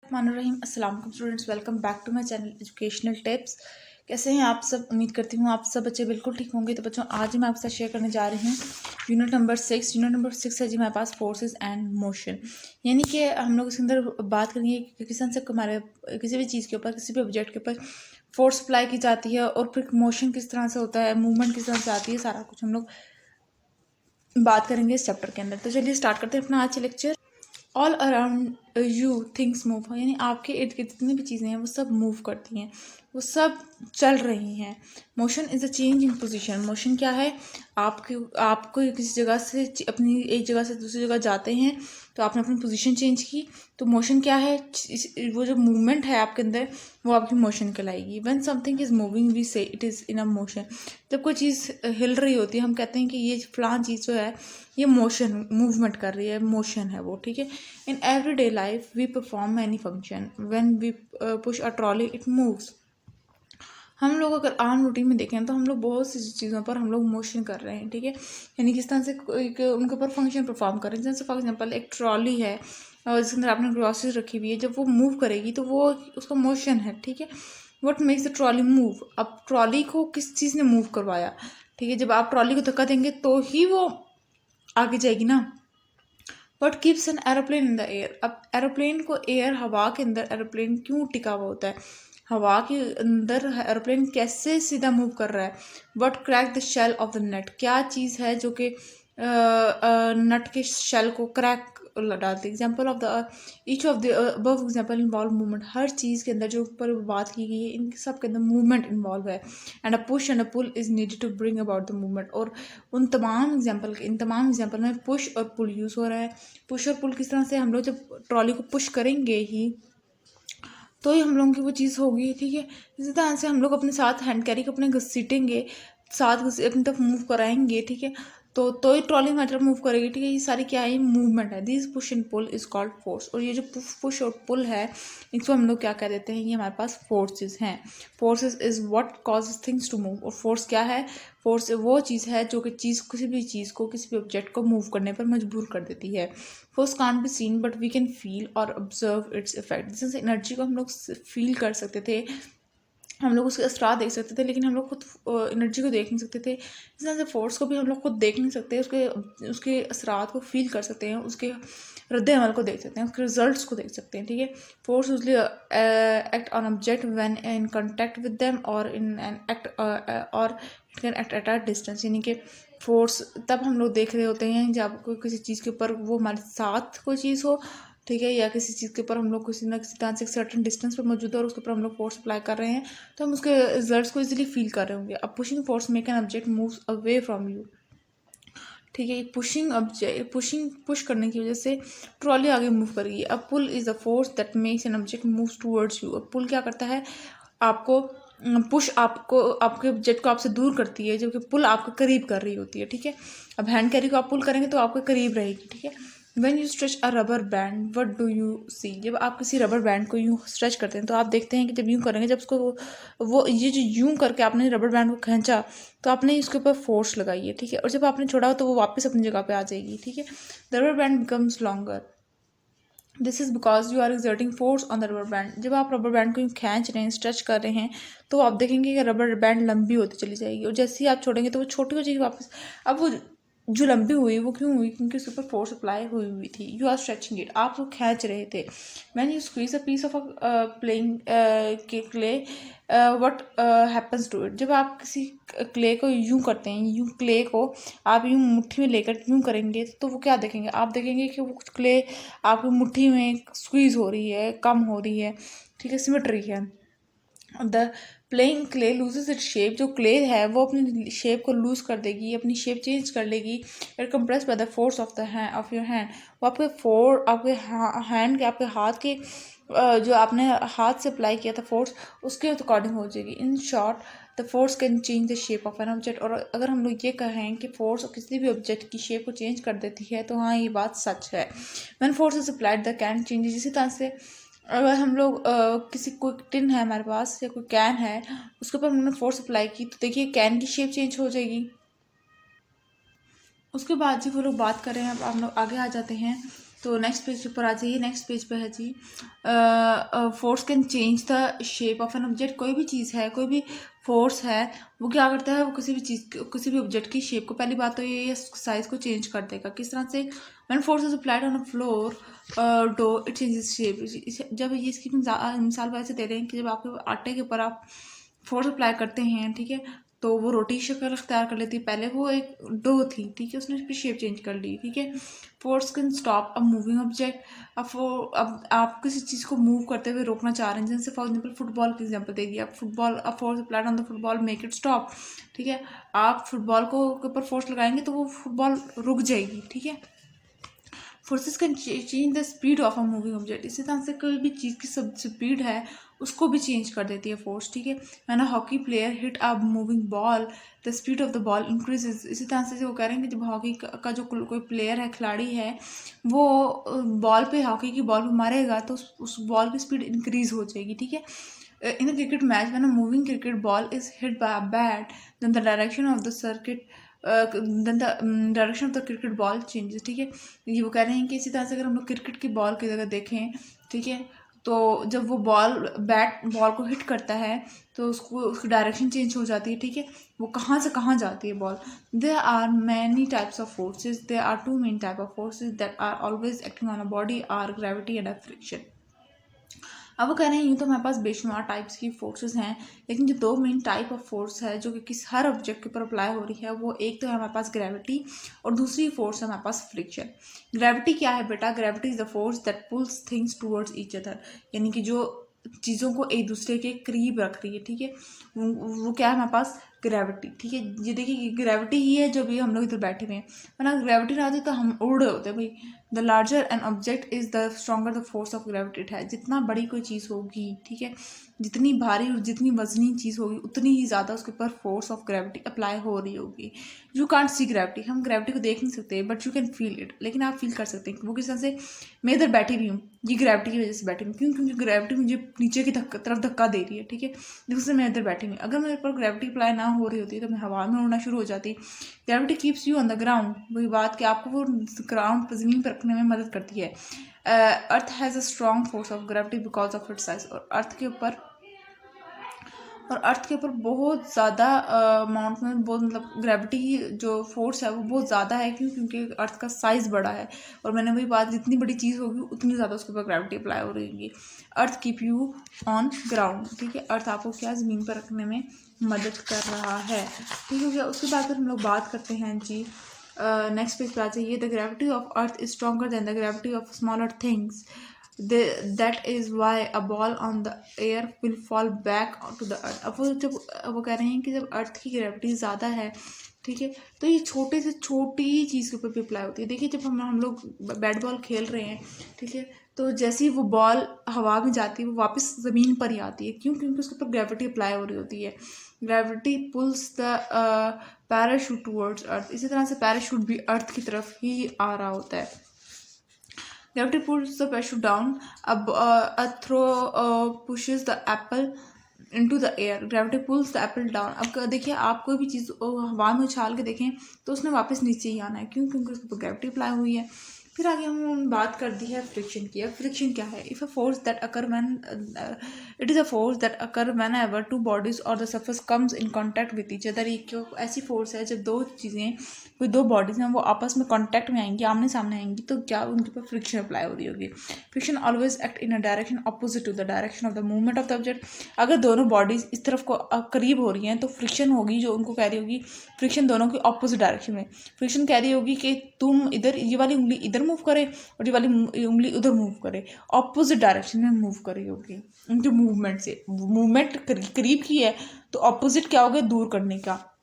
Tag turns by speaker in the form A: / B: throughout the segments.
A: रहीम अस्सलाम वालेकुम students, welcome back to my channel educational tips. कैसे हैं आप सब? उम्मीद करती हूँ आप सब बच्चे बिल्कुल ठीक होंगे। तो बच्चों, आज मैं आपके साथ शेयर करने जा रही हूँ यूनिट नंबर 6 है जी हमारे पास फोर्सेस एंड मोशन। यानी कि हम लोग इसके अंदर बात करेंगे कि किस तरह से हमारे किसी भी चीज़ के ऊपर, किसी भी ऑब्जेक्ट के ऊपर फोर्स अप्लाई की जाती है और फिर मोशन किस तरह से होता है, मूवमेंट किस तरह से आती है, सारा कुछ हम लोग बात करेंगे इस चैप्टर के अंदर। तो चलिए स्टार्ट करते हैं अपना आज lecture. All around you things move, यानी आपके इर्द गिर्द जितनी भी चीज़ें हैं वो सब मूव करती हैं, वो सब चल रही हैं। Motion is a change in position. Motion क्या है? आपको किसी जगह से अपनी एक जगह से दूसरी जगह जाते हैं तो आपने अपनी पोजीशन चेंज की, तो मोशन क्या है? वो जो मूवमेंट है आपके अंदर वो आपकी मोशन कहलाएगी। When something is moving we say it is in a motion. जब कोई चीज़ हिल रही होती है हम कहते हैं कि ये फलां चीज़ जो है ये मोशन मूवमेंट कर रही है, मोशन है वो, ठीक है। In everyday life we perform many function. When we push a trolley it moves. हम लोग अगर आम रूटीन में देखें तो हम लोग बहुत सी चीज़ों पर हम लोग मोशन कर रहे हैं, ठीक है। यानी किस तरह से उनके ऊपर फंक्शन परफॉर्म कर रहे हैं। जैसे फॉर एग्जांपल एक ट्रॉली है और जिसके अंदर आपने ग्रॉसरीज रखी हुई है, जब वो मूव करेगी तो वो उसका मोशन है, ठीक है। What makes the trolley move? अब ट्रॉली को किस चीज़ ने मूव करवाया, ठीक है। जब आप ट्रॉली को धक्का देंगे तो ही वो आगे जाएगी ना। What keeps an aeroplane in the air? अब एरोप्लेन को हवा के अंदर एरोप्लेन क्यों टिका हुआ होता है? हवा के अंदर एरोप्लेन कैसे सीधा मूव कर रहा है? What crack the shell of the net? क्या चीज़ है जो कि नट के शेल को क्रैक डालती है? Example of the each of the above example involve movement. हर चीज़ के अंदर जो ऊपर बात की गई है इन सब के अंदर मूवमेंट इन्वॉल्व है। And a push and a pull is needed to bring about the movement. और इन तमाम एग्जाम्पल में पुश और पुल यूज़ हो रहा है। पुश और पुल किस तरह से? हम लोग जब ट्रॉली को पुश करेंगे ही तो ही हम लोगों की वो चीज़ होगी, ठीक है। इसी तरह से हम लोग अपने साथ हैंड कैरी को अपने घसीटेंगे, साथ अपनी तरफ मूव कराएंगे, ठीक है। तो ही ट्रॉली हमारी तरफ मूव करेगी, ठीक है। ये सारी क्या है? मूवमेंट है। This push and pull is called force. और ये जो पुश और पुल है इसको हम लोग क्या कह देते हैं? ये हमारे पास फोर्सेस हैं। Forces is what causes things to move. और फोर्स क्या है? फोर्स वो चीज़ है जो कि किसी भी चीज़ को, किसी भी ऑब्जेक्ट को मूव करने पर मजबूर कर देती है। Force can't be seen but we can feel और ऑब्जर्व इट्स इफेक्ट। जैसे एनर्जी को हम लोग फील कर सकते थे, हम लोग उसके असरात देख सकते थे, लेकिन हम लोग खुद एनर्जी को देख नहीं सकते थे। इस तरह से फोर्स को भी हम लोग खुद देख नहीं सकते, उसके असरात को फील कर सकते हैं, उसके रद्द अमल को देख सकते हैं, उसके रिजल्ट्स को देख सकते हैं, ठीक है। Force usually act on object when in contact with them और इन एन एक्ट और it can act at a distance. यानी कि फोर्स तब हम लोग देख रहे होते हैं जब कोई किसी चीज़ के ऊपर वो हमारे साथ कोई चीज़ हो, ठीक है, या किसी चीज़ के ऊपर हम लोग किसी ना किसी तरह से एक सर्टन डिस्टेंस पर मौजूद है और उसके ऊपर हम लोग फोर्स अप्लाई कर रहे हैं तो हम उसके रिजल्ट्स को इजीली फील कर रहे होंगे। अब pushing force make an object moves away from you, ठीक है। पुश करने की वजह से ट्रॉली आगे मूव करेगी। अब pull is the force that makes an object moves towards you. अब पुल क्या करता है? आपको पुश आपको आपके ऑब्जेक्ट को आपसे दूर करती है, जबकि पुल आपके करीब कर रही होती है, ठीक है। अब हैंड कैरी को आप पुल करेंगे तो आपके करीब रहेगी, ठीक है। When you stretch a rubber band what do you see? जब आप किसी रबर बैंड को यूँ स्ट्रेच करते हैं तो आप देखते हैं कि जब यूँ करेंगे, जब उसको वो ये जो यूँ करके आपने रबर बैंड को खींचा तो आपने इसके ऊपर फोर्स लगाई है, ठीक है। और जब आपने छोड़ा तो वो वापस अपनी जगह पे आ जाएगी, ठीक है। The rubber band becomes longer. This is because you are exerting force on the rubber band. जब आप रबर बैंड को यूँ खींच रहे हैं, स्ट्रेच कर रहे हैं, तो आप देखेंगे कि रबर बैंड लंबी होती चली जाएगी और जैसे ही आप छोड़ेंगे तो वो छोटी हो जाएगी वापस। अब वो जो लंबी हुई वो क्यों हुई? क्योंकि उसके ऊपर फोर्स अप्लाई हुई थी। यू आर स्ट्रेचिंग इट, आप लोग खींच रहे थे। When you squeeze a piece of playing clay what happens to it? जब आप किसी क्ले को यूं करते हैं, यूं क्ले को आप यूं मुट्ठी में लेकर यूं करेंगे तो वो क्या देखेंगे? आप देखेंगे कि वो कुछ क्ले आपकी मुट्ठी में स्क्वीज हो रही है, कम हो रही है, ठीक है, सिमेट्री है। The playing clay loses it shape. जो क्ले है वो अपनी शेप को लूज कर देगी, अपनी शेप चेंज कर लेगी। It compress by the force of your hand. वो आपके हैंड के, आपके हाथ के जो आपने हाथ से अप्लाई किया था फोर्स, उसके अकॉर्डिंग हो जाएगी। In short the force can change the shape of an object. और अगर हम लोग ये कहें कि फोर्स किसी भी ऑब्जेक्ट की शेप को चेंज कर देती है तो हाँ, ये बात सच है। When force is applied the can changes. इसी तरह से अगर हम लोग किसी कोई टिन है हमारे पास या कोई कैन है, उसके ऊपर हमने फोर्स अप्लाई की तो देखिए कैन की शेप चेंज हो जाएगी। उसके बाद जी वो लोग बात कर रहे हैं, अब हम लोग आगे आ जाते हैं तो नेक्स्ट पेज पर आ जाइए। नेक्स्ट पेज पे है जी, force can change the shape of an object. कोई भी चीज़ है, कोई भी फोर्स है, वो क्या करता है, वो किसी भी चीज़, किसी भी ऑब्जेक्ट की शेप को, पहली बात तो ये साइज को चेंज कर देगा। किस तरह से? When force is applied on a floor dough it changes shape. जब ये इसकी मिसाल वैसे दे रहे हैं कि जब आपके आटे के ऊपर आप फोर्स अप्लाई करते हैं, ठीक है, तो वो रोटी शक्ल अख्तियार कर लेती है। पहले वो एक डो थी, ठीक है, उसने उसकी शेप चेंज कर ली, ठीक है। Force can stop a moving object. अब आप किसी चीज़ को मूव करते हुए रोकना चाह रहे हैं, जैसे फॉर एग्जाम्पल फुटबॉल की एग्जाम्पल देगी आप। फुटबॉल, अब force applied on the football make it stop, ठीक है। आप फुटबॉल को के ऊपर फोर्स लगाएंगे तो वो फुटबॉल रुक जाएगी, ठीक है। Forces can change the speed of a moving object. इसी तरह से कोई भी चीज़ की सब स्पीड है उसको भी चेंज कर देती है फोर्स, ठीक है। When a hockey player hit a moving ball the speed of the ball increases. इसी तरह से वो कह रहे हैं कि जब हॉकी का जो कोई प्लेयर है, खिलाड़ी है, वो बॉल पे, हॉकी की बॉल पे मारेगा तो उस बॉल की स्पीड इंक्रीज हो जाएगी, ठीक है। In a cricket match, when a moving cricket ball is hit by a bat, then the direction of the circuit then the direction of the cricket ball changes, ठीक है। ये वो कह रहे हैं कि इसी तरह से अगर हम लोग क्रिकेट की बॉल की जगह देखें, ठीक है, तो जब वो बैट बॉल को हिट करता है तो उसकी डायरेक्शन चेंज हो जाती है, ठीक है। वो कहाँ से कहाँ जाती है ball. There are many types of forces, there are two main type of forces that are always acting on a body, are gravity and friction. अब वो कह रहे हैं यूँ तो हमारे पास बेशुमार टाइप्स की फोर्सेस हैं, लेकिन जो दो मेन टाइप ऑफ फोर्स है जो कि किस हर ऑब्जेक्ट के ऊपर अप्लाई हो रही है, वो एक तो है हमारे पास ग्रेविटी और दूसरी फोर्स है हमारे पास फ्रिक्शन। ग्रेविटी क्या है बेटा? Gravity is the force that pools things towards each other, यानी कि जो चीज़ों को एक दूसरे के करीब रख रही है, ठीक है, वो क्या है हमारे पास? ग्रेविटी, ठीक है। ये देखिए ग्रेविटी ही है जो भी हम लोग इधर बैठे हुए हैं, वरना ग्रेविटी ना होती तो हम उड़ रहे होते भाई। The larger an object is the stronger the force of gravity. है जितना बड़ी कोई चीज़ होगी, ठीक है, जितनी भारी और जितनी वजनी चीज़ होगी उतनी ही ज़्यादा उसके ऊपर फोर्स ऑफ ग्रेविटी अप्लाई हो रही होगी। यू कांट सी ग्रेविटी, हम ग्रेविटी को देख नहीं सकते but you can feel it, लेकिन आप फील कर सकते हैं। वो किस तरह से? मैं इधर बैठी हुई हूँ, ये ग्रेविटी की वजह से बैठी हूँ। क्यों? क्योंकि ग्रेविटी मुझे नीचे की तरफ धक्का दे रही है, ठीक है, जिससे मैं इधर बैठी हुई। अगर मेरे पर ग्रेविटी अप्लाई ना हो रही होती तो मैं हवा में उड़ना शुरू हो जाती। Gravity keeps you on the ground, वही बात कि आपको वो ग्राउंड पर, ज़मीन पर रखने में मदद करती है। अर्थ has a strong force of gravity because of its size. और अर्थ के ऊपर बहुत ज़्यादा अमाउंट में, बहुत मतलब ग्रेविटी की जो फोर्स है वो बहुत ज़्यादा है। क्यों? क्योंकि अर्थ का साइज़ बड़ा है, और मैंने वही बात, जितनी बड़ी चीज़ होगी उतनी ज़्यादा उसके ऊपर ग्रेविटी अप्लाई हो रही होगी। अर्थ कीप यू ऑन ग्राउंड, ठीक है, अर्थ आपको क्या ज़मीन पर रखने में मदद कर रहा है, ठीक है। उसके बाद फिर हम लोग बात करते हैं जी, नेक्स्ट पेज पे आ जाइए। The gravity of earth is stronger than the gravity of smaller things, that is why a ball on the air will fall back to the earth। अब वो कह रहे हैं कि जब अर्थ की ग्रेविटी ज़्यादा है, ठीक है, तो ये छोटे से छोटी चीज़ के ऊपर भी अप्लाई होती है। देखिए जब हम लोग बैट बॉल खेल रहे हैं, ठीक है, तो जैसे ही वो बॉल हवा में जाती है वो वापस ज़मीन पर ही आती है। क्यों? क्योंकि उसके ऊपर ग्रेविटी अप्लाई हो रही होती है। Gravity pulls the parachute towards earth. इसी तरह से पैराशूट भी अर्थ की तरफ ही आ रहा होता है। Gravity pulls the parachute down. A throw pushes the apple into the air. Gravity pulls the apple down. अब देखिए आप कोई भी चीज़ हवा में उछाल के देखें तो उसने वापस नीचे ही आना है। क्यों? क्योंकि उसके ऊपर ग्रेविटी अप्लाई हुई है। फिर आगे हम बात कर दी है फ्रिक्शन की। अब फ्रिक्शन क्या है? If a force that occur when it is a force that occur whenever two bodies और the surface comes in contact with each other. ये क्यों ऐसी फोर्स है? जब दो चीज़ें, कोई दो बॉडीज हैं, वो आपस में कॉन्टैक्ट में आएंगी, आमने सामने आएंगी, तो क्या उनके ऊपर फ्रिक्शन अप्लाई हो रही होगी। Friction always act in a direction opposite to the direction of the movement of the object. अगर दोनों बॉडीज इस तरफ को करीब हो रही हैं तो फ्रिक्शन होगी जो उनको कह रही होगी, फ्रिक्शन दोनों की ऑपोजिट डायरेक्शन में। फ्रिक्शन कह रही होगी कि तुम इधर, ये वाली उंगली इधर मूव करे और ये वाली उंगली उधर मूव करे, ऑपोजिट डायरेक्शन में मूव कर रही होगी उनके मूवमेंट से। मूवमेंट करीब की है तो ऑपोजिट क्या होगा? दूर करने का।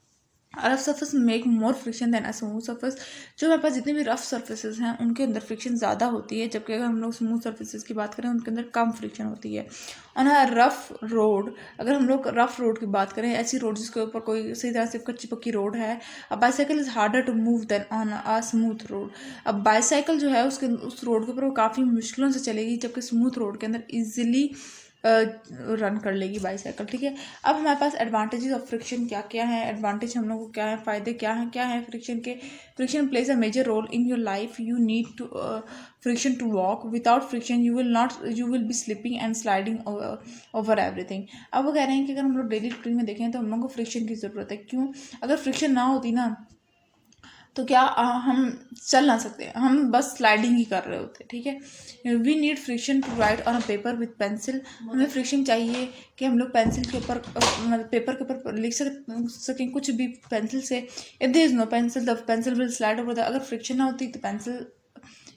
A: Rough surface make more friction than a smooth surface. जो हमारे पास जितने भी रफ सर्फेसेस हैं उनके अंदर फ्रिक्शन ज़्यादा होती है, जबकि अगर हम लोग स्मूथ सर्फेसेस की बात करें उनके अंदर कम फ्रिक्शन होती है। ऑन अ रफ रोड, अगर हम लोग रफ रोड की बात करें, ऐसी रोड जिसके ऊपर कोई सही तरह से कच्ची पक्की रोड है, अब bicycle is harder to move than on a smooth road. अब बाईसाइकिल जो है उस रोड के ऊपर वो काफ़ी मुश्किलों से चलेगी, जबकि स्मूथ रोड के अंदर ईजिली रन कर लेगी बाईसाइकिल, ठीक है। अब हमारे पास एडवांटेजेस ऑफ फ्रिक्शन क्या क्या है, एडवांटेज हम लोग को क्या है, फ़ायदे क्या है फ्रिक्शन के। Friction plays a major role in your life, you need to friction to walk, without friction you will be slipping and sliding over everything. अब वो कह रहे हैं कि अगर हम लोग डेली रूटीन में देखें तो हम लोग को फ्रिक्शन की ज़रूरत है। क्यों? अगर फ्रिक्शन ना होती ना तो क्या हम चल ना सकते, हम बस स्लाइडिंग ही कर रहे होते, ठीक है। We need friction to write on a paper with pencil, हमें फ्रिक्शन चाहिए कि हम लोग पेंसिल के ऊपर मतलब पेपर के ऊपर लिख सकें कुछ भी पेंसिल से। If there is no pencil the pencil will slide over the, अगर फ्रिक्शन ना होती तो पेंसिल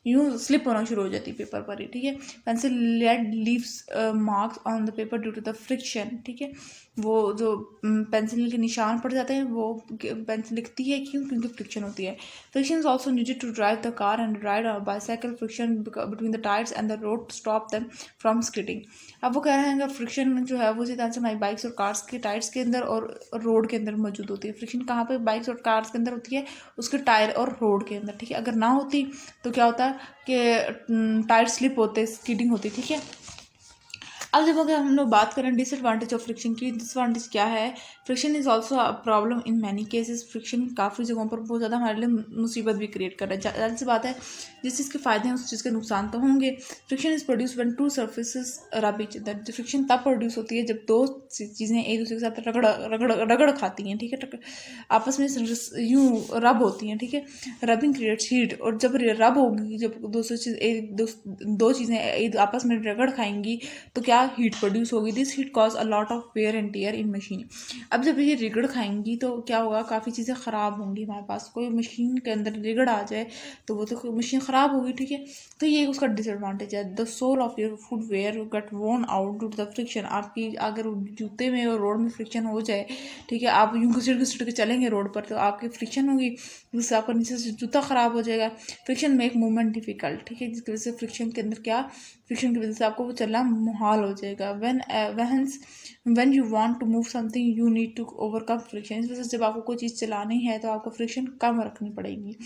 A: यूँ स्लिप होना शुरू हो जाती है पेपर पर ही, ठीक है। Pencil lead leaves marks on the paper due to the friction, ठीक है। वो जो पेंसिल के निशान पड़ जाते हैं वो पेंसिल लिखती है, क्यों? क्योंकि फ्रिक्शन होती है। Friction is also needed to drive the car and ride a bicycle, friction between the tyres and the road stop them from skidding. अब वो कह रहे हैं कि फ्रिक्शन जो है वो इसी तरह से हमारी बाइक्स और कार्स के टायर्स के अंदर और रोड के अंदर मौजूद होती है। फ्रिक्शन कहाँ पे? बाइक्स और कार्स के अंदर होती है, उसके टायर और रोड के अंदर, ठीक है। अगर ना होती तो क्या होता कि टायर स्लिप होते, स्किडिंग होती, ठीक है। अब जब अगर हम लोग बात करें डिसएडवांटेज ऑफ फ्रिक्शन की, डिसएडवांटेज क्या है? Friction is also a problem in many cases, friction काफ़ी जगहों पर बहुत ज़्यादा हमारे लिए मुसीबत भी क्रिएट कर रहा है। जाहिर सी बात है, जिस चीज़ के फ़ायदे हैं उस चीज़ के नुकसान तो होंगे। Friction is produce when two surfaces rub each other, जो फ्रिक्शन तब प्रोड्यूस होती है जब दो चीज़ें एक दूसरे के साथ रगड़ खाती हैं, ठीक है, आपस में यूँ रब होती हैं, ठीक है। रबिंग क्रिएट्स हीट, और जब रब होगी, जब दो चीज़ें आपस में रगड़ खाएंगी तो क्या हीट प्रोड्यूस होगी। This heat cause a lot of wear and tear in machine. अब जब ये रिगड़ खाएंगी तो क्या होगा? काफ़ी चीज़ें ख़राब होंगी हमारे पास। कोई मशीन के अंदर रिगड़ आ जाए तो वो तो मशीन ख़राब होगी, ठीक है। तो ये उसका डिसएडवांटेज है। The sole of your footwear get worn out do the friction, आपकी अगर जूते में और रोड में फ्रिक्शन हो जाए, ठीक है, आप यूँ घुसट के चलेंगे रोड पर तो आपकी फ्रिक्शन होगी, जिससे आपका नीचे से जूता ख़राब हो जाएगा। फ्रिक्शन मेक मूवमेंट डिफिकल्ट, ठीक है, जिसकी वजह से फ्रिक्शन के अंदर क्या, फ्रिक्शन की वजह से आपको वो चलना मुहाल हो जाएगा। when you want to move something you need to overcome friction, इस वजह से जब आपको कोई चीज़ चलानी है तो आपको फ्रिक्शन कम रखनी पड़ेगी।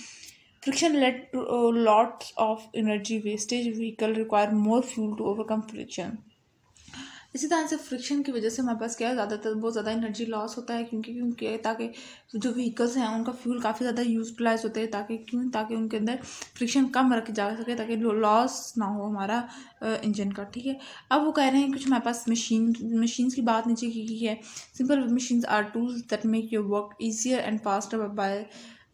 A: Friction lead to lots of energy wastage, vehicle require more fuel to overcome friction. इसी तरह से फ्रिक्शन की वजह से हमारे पास क्या है, ज़्यादातर बहुत ज़्यादा एनर्जी लॉस होता है, क्योंकि ताकि जो व्हीकल्स हैं उनका फ्यूल काफ़ी ज़्यादा यूटिलाइज होते हैं, ताकि उनके अंदर फ्रिक्शन कम रख जा सके, ताकि लॉस ना हो हमारा इंजन का, ठीक है। अब वो कह रहे हैं कुछ हमारे पास मशीन्स की बात नीचे की है। Simple machines are tools that make your work easier and faster by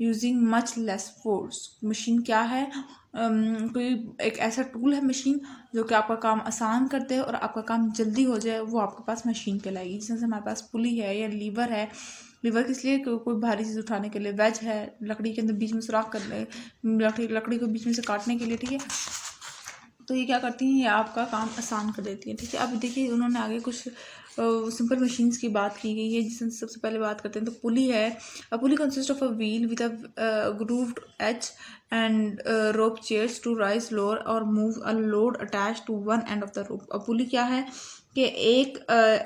A: using much less force. Machine क्या है? कोई एक ऐसा टूल है मशीन जो कि आपका काम आसान करते हैं और आपका काम जल्दी हो जाए, वो आपके पास मशीन कहलाएगी। जैसे हमारे पास पुली है या लीवर है। लीवर किस लिए? कोई भारी चीज़ उठाने के लिए। वेज है, लकड़ी के अंदर बीच में सुराख करने, लकड़ी को बीच में से काटने के लिए, ठीक है। तो ये क्या करती हैं? ये आपका काम आसान कर देती हैं, ठीक है। अब देखिए उन्होंने आगे कुछ सिंपल मशीन्स की बात की गई है, जिसमें सबसे पहले बात करते हैं तो पुली है। A pulley consist of a wheel with a grooved edge and rope chairs to raise lower और move a load attach to one end of the rope. अब पुली क्या है कि एक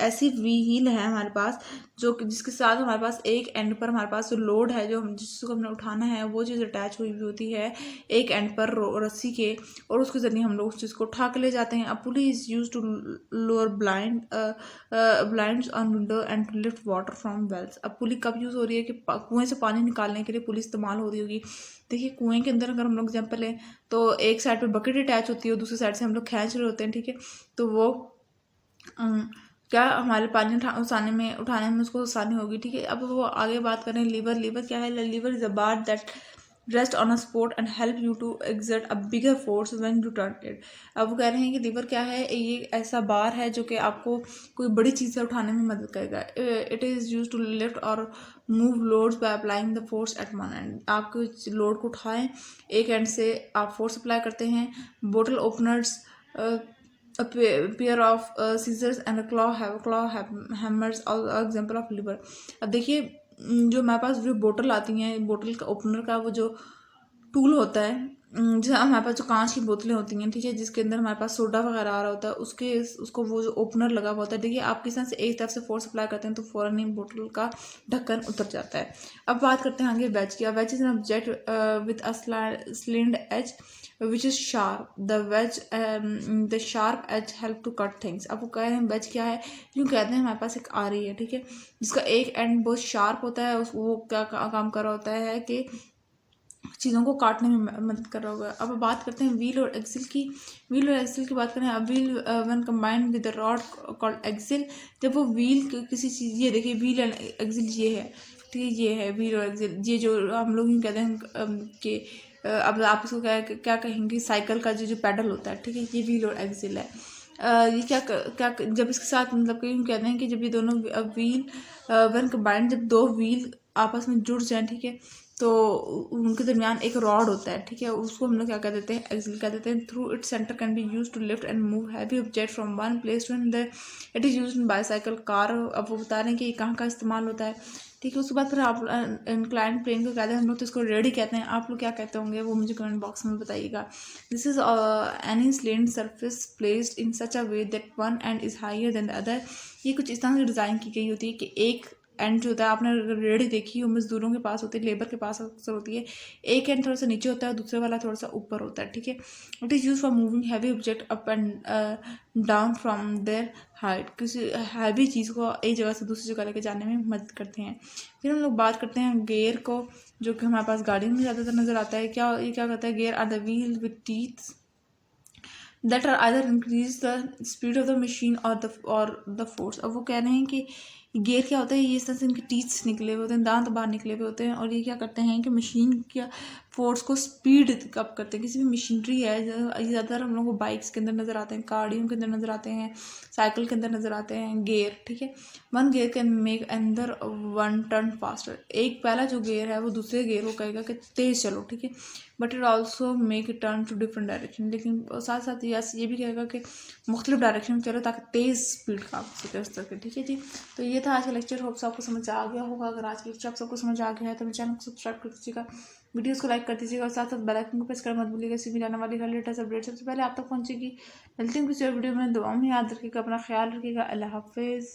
A: ऐसी व्हील है हमारे पास जिसके साथ हमारे पास एक एंड पर हमारे पास जो लोड है, जो जिसको हमने उठाना है, वो चीज़ अटैच हुई होती है एक एंड पर रस्सी के, और उसके ज़रिए हम लोग उस चीज़ को उठा के ले जाते हैं। A pulley is use to lower blinds on window and to lift water from wells. अब पुली कब यूज़ हो रही है? कि कुएं से पानी निकालने के लिए पुली इस्तेमाल हो रही होगी। देखिए कुएं के अंदर अगर हम लोग एग्जाम्पल लें तो एक साइड पर बकेट अटैच होती है और दूसरी साइड से हम लोग खींच रहे होते हैं, ठीक है। तो वो क्या हमारे पानी उठाने में उसको आसानी होगी, ठीक है। अब वो आगे बात करें लीवर क्या है? Lever is a bar that rest on a support and help you to exert a bigger force when you turn it. अब वो कह रहे हैं कि लीवर क्या है? ये ऐसा बार है जो कि आपको कोई बड़ी चीज़ें उठाने में मदद करेगा। It is use to lift और move loads by applying the force at one end. आप लोड को उठाएं, एक एंड से आप फोर्स अप्लाई करते हैं। Bottle openers, a pair of scissors and a claw hammers are example of lever। अब देखिए जो हमारे पास जो बोतल आती हैं, बोतल का ओपनर का वो जो टूल होता है, जैसे हमारे पास जो कांच की बोतलें होती हैं, ठीक है, जिसके अंदर हमारे पास सोडा वगैरह आ रहा होता है, उसको वो जो ओपनर लगा हुआ होता है, देखिए आप किस तरह से एक तरफ से फोर्स अप्लाई करते हैं तो फ़ौरन ही बोतल का ढक्कन उतर जाता है। अब बात करते हैं आगे वेज की। Wedge is an object with a slanted edge which is sharp the sharp edge help to cut things. अब वो कह रहे हैं वेज क्या है, यूँ कहते हैं हमारे पास एक आरी है, ठीक है, जिसका एक एंड बहुत शार्प होता है, वो क्या काम कर रहा होता है कि चीज़ों को काटने में मदद कर रहा होगा। अब बात करते हैं व्हील और एक्सिल की। व्हील और एक्सिल की बात करें, अब wheel one combined with the rod called axle, जब वो व्हील किसी चीज़, ये देखिए व्हील एंड एक्सिल ये है, ठीक है, ये है व्हील और एक्सिल, ये जो हम लोग यूँ कहते हैं कि अब आप इसको क्या कहेंगे, साइकिल का जो पैडल होता है, ठीक है, ये व्हील और एक्सिल है। ये क्या जब इसके साथ मतलब कि यूँ कहते हैं कि जब ये दोनों व्हील वन कंबाइंड, जब दो व्हील आपस में जुड़ जाएं, ठीक है, तो उनके दरमियान एक रॉड होता है, ठीक है, उसको हम लोग क्या कह देते हैं, एक्सिल कह देते हैं। Through it center can be use to lift and move heavy object from one place to another. It is use in bicycle, car. अब वो बता रहे हैं कि ये कहाँ इस्तेमाल होता है, ठीक है। उसके बाद फिर आप इंक्लाइंड प्लेन को कहते हैं, हम लोग तो इसको रेडी कहते हैं, आप लोग क्या कहते होंगे वो मुझे कमेंट बॉक्स में बताइएगा। This is any slant surface placed in such a way that one end is higher than the other. ये कुछ इस तरह से डिज़ाइन की गई होती है कि एक एंड जो होता है, आपने रेडी देखी है, वो मजदूरों के पास होती है, लेबर के पास अक्सर होती है, एक एंड थोड़ा सा नीचे होता है, दूसरे वाला थोड़ा सा ऊपर होता है, ठीक है। It is use for moving heavy object up and down from their height. किसी हैवी चीज़ को एक जगह से दूसरी जगह लेके जाने में मदद करते हैं। फिर हम लोग बात करते हैं गेयर को, जो कि हमारे पास गाड़ी में ज़्यादातर नज़र आता है। ये क्या करता है, gear are the wheel with teeth that are either increase the speed of the machine or the force। अब वो कह रहे हैं कि गियर क्या होता है, ये इस तरह से इनके टीथ निकले हुए होते हैं, दांत बाहर निकले हुए होते हैं, और ये क्या करते हैं कि मशीन क्या फोर्स को स्पीड अप करते हैं। किसी भी मशीनरी है, ज़्यादातर हम लोग को बाइक्स के अंदर नज़र आते हैं, गाड़ियों के अंदर नज़र आते हैं, साइकिल के अंदर नज़र आते हैं गियर, ठीक है। वन गियर कैन मेक अंदर वन टर्न फास्टर। एक पहला जो गियर है वो दूसरे गियर को कहेगा कि तेज़ चलो, ठीक है, but it also make it turn to different direction. लेकिन साथ साथ ये भी कहेगा कि मुख्तलिफ डायरेक्शन में चलो ताकि तेज़ स्पीड का आप सके उस तरह, ठीक है जी। तो ये था आज का लेक्चर, होप्स आपको समझ आ गया होगा। अगर आज का लेक्चर आप सबको समझ आ गया है तो मेरे चैनल को सब्सक्राइब कर दीजिएगा, वीडियोस को लाइक कर दीजिएगा, और साथ साथ बेल आइकन को प्रेस करना मत भूलिएगा। इससे भी आने वाली हर लेटेस्ट अपडेट सबसे पहले आप तक पहुंचेगी। मिलते हैं किसी और वीडियो में, दुआ में याद रखिएगा, अपना ख्याल रखिएगा। अल्लाह हाफिज़।